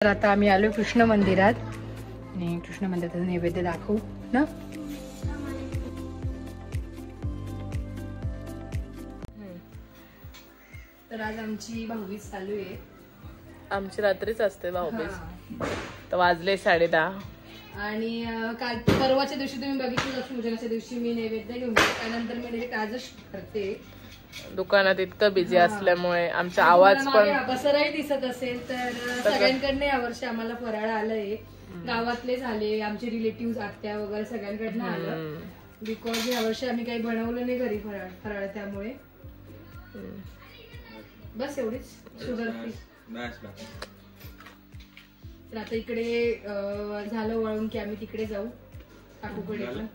तर आता आम्ही आलो कृष्ण मंदिरात आणि कृष्ण मंदिराचं नैवेद्य दाखवू ना. तर आज आमची भाऊबीज चालू आहे. आमची रात्रीच असते भाऊबीज. तर वाजले 10:30 आणि काल परवाच्या दिवशी तुम्ही बघितलं लक्ष्मीपूजनाच्या दिवशी मी नैवेद्य घेऊन त्यानंतर मी डायरेक्ट आजच करते. दुकानात इतकं बिझी असल्यामुळे आमचा आवाज पण बसराही दिसत असेल तर सगळ्यांकडनं यावर्षी आम्हाला फराळ आलंय. गावातले झाले, आमचे रिलेटिव्ह आत्या वगैरे सगळ्यांकडनं आलं. बिकॉज यावर्षी आम्ही काही बनवलं नाही घरी फराळ त्यामुळे बस एवढीच शुगर फ्री. तर आता इकडे झालं वळून की आम्ही तिकडे जाऊ काकूकडे पण.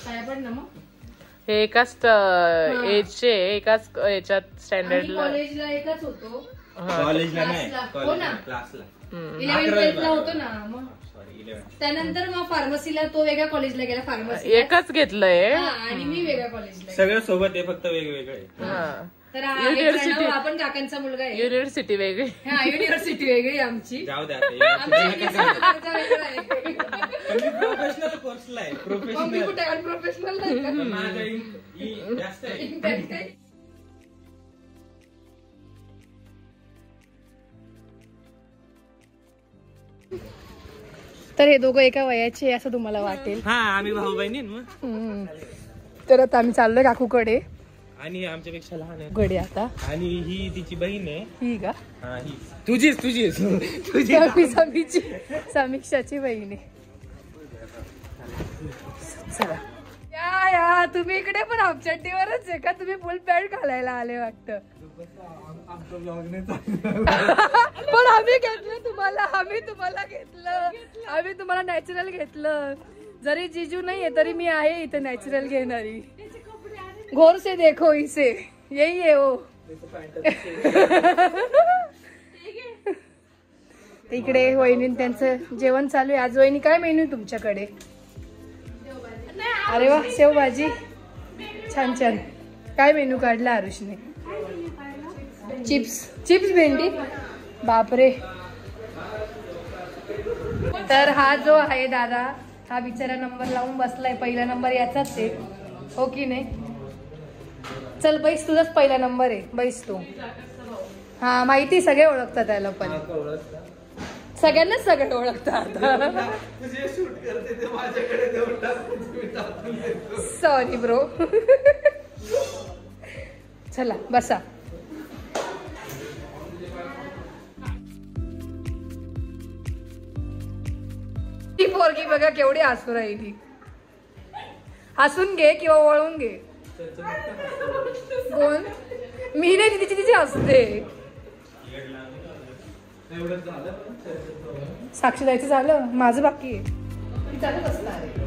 काय पण ना मग हे एकाच एजचे एकाच याच्यात स्टँडर्डला कॉलेजला एकच होतो. कॉलेजला नाही हो ना क्लासला 11th ला होतो ना. मग त्यानंतर मग फार्मसीला तो वेगळ्या कॉलेजला गेला. फार्मसी एकच घेतलंय आणि मी वेगळ्या कॉलेजला. सगळं सोबत आहे फक्त वेगवेगळे. तर आपण काकांचा मुलगा आहे. युनिव्हर्सिटी वेगळी. हा युनिव्हर्सिटी वेगळी आमची. जाऊ द्या प्रोफेशनल कोर्सला आहे. प्रोफेशनल जास्त आहे. तर हे दोघं एका वयाचे असं तुम्हाला वाटेल. हा आम्ही भाऊ बहिणी मग. तर आता आम्ही चाललोय काकूकडे आणि आमच्यापेक्षा लहान आहे गडे आता. आणि ही तिची बहीण आहे. ही का ही तुझीच समीक्षाची बहीण आहे. चला या तुम्ही इकडे पण हाफचड्डीवरच आहे का? तुम्ही फुल पॅन्ट घालायला आले वाटतं. पण आम्ही घेतलं तुम्हाला. आम्ही तुम्हाला नॅचरल घेतलं. जरी जिजू नाहीये तरी मी आहे इथे नॅचरल घेणारी. घोर से देखो इसे यही है वो. इकडे वहिनी त्यांचं जेवण चालू आहे. आज वहिनी काय मेन्यू तुमच्याकडे? अरे वा शेवभाजी छान छान. काय मेन्यू काढला आरुषने? चिप्स भेंडी. बापरे. तर हा जो आहे दादा हा बिचारा नंबर लावून बसलाय. पहिला नंबर याचाच आहे हो की नाही? चल बैस, तुझाच पहिला नंबर आहे. बैस तू. हा माहिती, सगळे ओळखतात त्याला. पण सगळ्यांनाच सगळे ओळखतात. Sorry bro. चला बसा. ती पोरगी बघा केवढी हसू राहिली. हसून घे किंवा वळून घे. कोण? मी नाही, तिची हसते. साक्षी द्यायचं झालं, माझं बाकी आहे. ती चालत असणार आहे.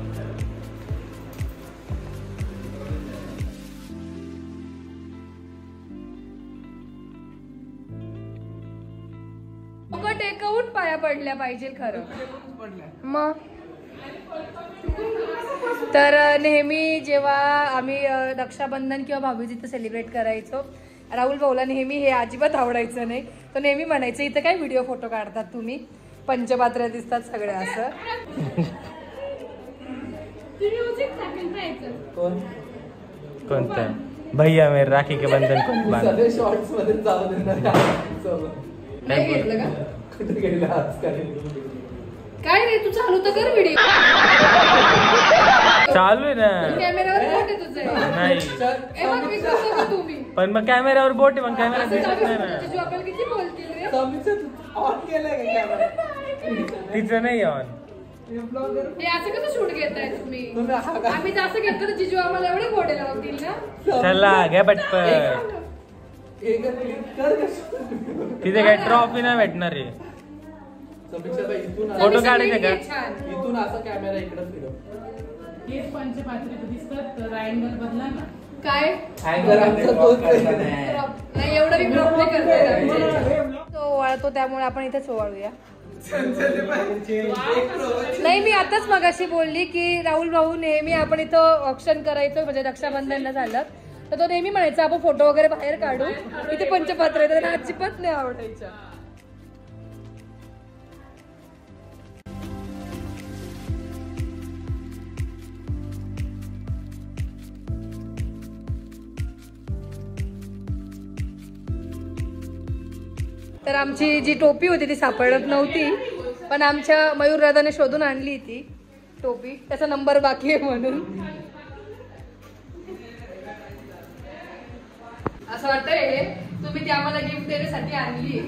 टेकवून पाया पडल्या पाहिजे खरं मग. तर नेहमी जेव्हा आम्ही रक्षाबंधन किंवा भाऊबीज सेलिब्रेट करायचो, राहुल भाऊला नेहमी हे अजिबात आवडायचं नाही. तो नेहमी म्हणायचं इथं काय व्हिडिओ फोटो काढतात तुम्ही, पंचपात्र दिसतात सगळे असं. कोणतं भैया मेरे राखी के बंधन कोण नाही घेतलं का? काय रे तू चालू तर कर व्हिडिओ. चालू आहे ना कॅमेरावर बोट आहे तुझं. नाही तुम्ही पण मग कॅमेरावर बोट आहे. मग कॅमेरा किती बोलतील रे. तिचं नाही ऑन. हे असं कसं शूट घेताय तुम्ही? आम्ही जास्त घेतो तर जिजू आम्हाला एवढे फोटो लावतील ना. चला घ्या पटपट. तिथे काय ट्रॉफी नाही भेटणार आहे. फोटो काढायचे का? इथून असा कॅमेरा इकडे फिरव. हेच पंचपात्री दिसतात तर अँगल बदला ना. काय नाही एवढं मी ब्लॉक नाही करते. तो वळतो त्यामुळे आपण इथेच ओवाळूया. नाही मी आताच मगाशी बोलली की राहुल भाऊ नेहमी आपण इथं ऑप्शन करायचो म्हणजे रक्षाबंधनला झालं तर तो नेहमी म्हणायचा आपण फोटो वगैरे बाहेर काढू. इथे पंचपात्र आहे त्यांना अजिबात नाही आवडायचं. तर आमची जी टोपी होती ती सापडत नव्हती, पण आमच्या मयूरदादाने शोधून आणली ती टोपी, त्याचा नंबर बाकी आहे म्हणून. असं वाटतंय तुम्ही ती आम्हाला गिफ्ट देण्यासाठी आणली.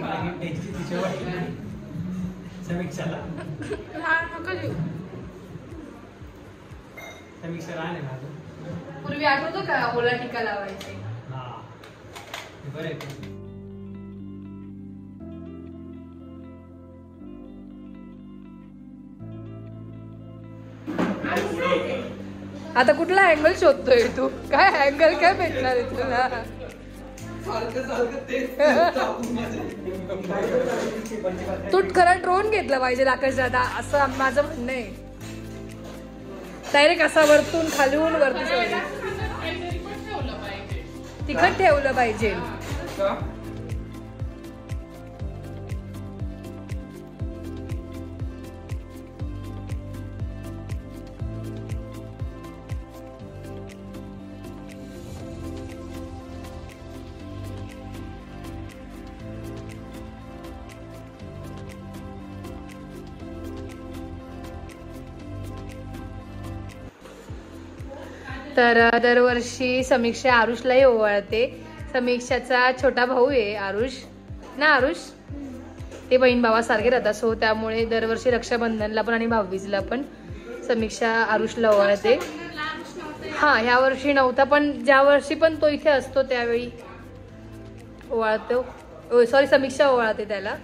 पूर्वी आठवतो का ओला टिका लावायचे. आता कुठला अँगल शोधतोय तू? काय अँगल काय भेटणार आहे तुला? तू खरं ड्रोन घेतला पाहिजे आकाश दादा, असं माझं म्हणणं आहे. डायरेक्ट असा वरतून खालून वरती तिखट ठेवलं पाहिजे. तर दरवर्षी समीक्षा आरुषलाही ओवाळते. समीक्षाचा छोटा भाऊ आहे आरुष ना. आरुष ते बहीण भावासारखे राहतात, सो त्यामुळे दरवर्षी रक्षाबंधनला पण आणि भाऊबीजला पण समीक्षा आरुषला ओवाळते. हा, ह्या वर्षी नव्हता, पण ज्या वर्षी पण तो इथे असतो त्यावेळी ओवाळतो. सॉरी, समीक्षा ओवाळते त्याला.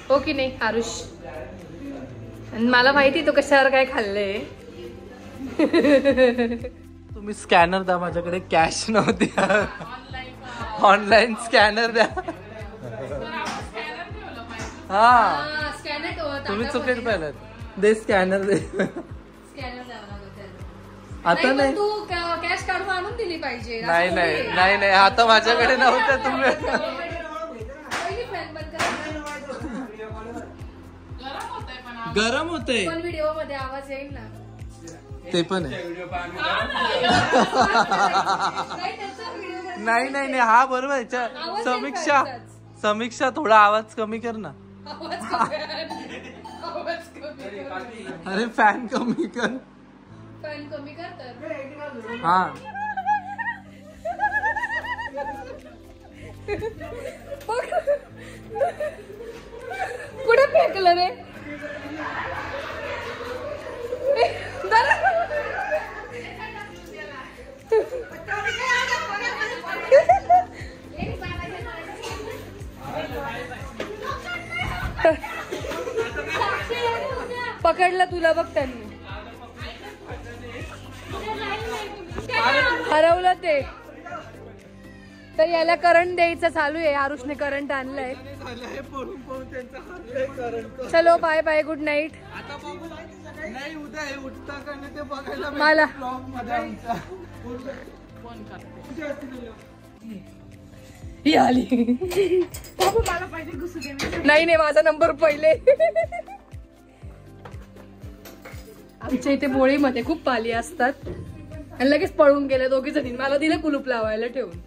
हो की नाही आरुष? मला माहिती तो कशावर काय खाल्लंय. तुम्ही स्कॅनर द्या, माझ्याकडे कॅश नव्हती. ऑनलाईन स्कॅनर द्या. हा, तुम्ही चुकीत पाहिलं. दे स्कॅनर दे. आता नाही, तू कॅश काढून आणून दिली पाहिजे. नाही नाही नाही नाही, आता माझ्याकडे नव्हतं. तुम्ही गरम होते, पण व्हिडिओ मध्ये आवाज येईल ना. ते पण आहे. नाही नाही नाही, हा बरोबर आहे. समीक्षा थोडा आवाज कमी कर ना. अरे फॅन कमी कर. फॅन कमी कर. हा, कुठे फेकलं रे? पकडलं तुला बघ त्यांनी. हरवलं ते. तर याला करंट द्यायचं चालू आहे. आरुषने करंट आणलाय. चलो बाय बाय, गुड नाईट. मला ही आली. नाही नाही, माझा नंबर पहिले. आमच्या इथे बोळीमध्ये खूप पाली असतात आणि लगेच पळून गेले दोघी जणी. मला दिलं कुलूप लावायला ठेवून.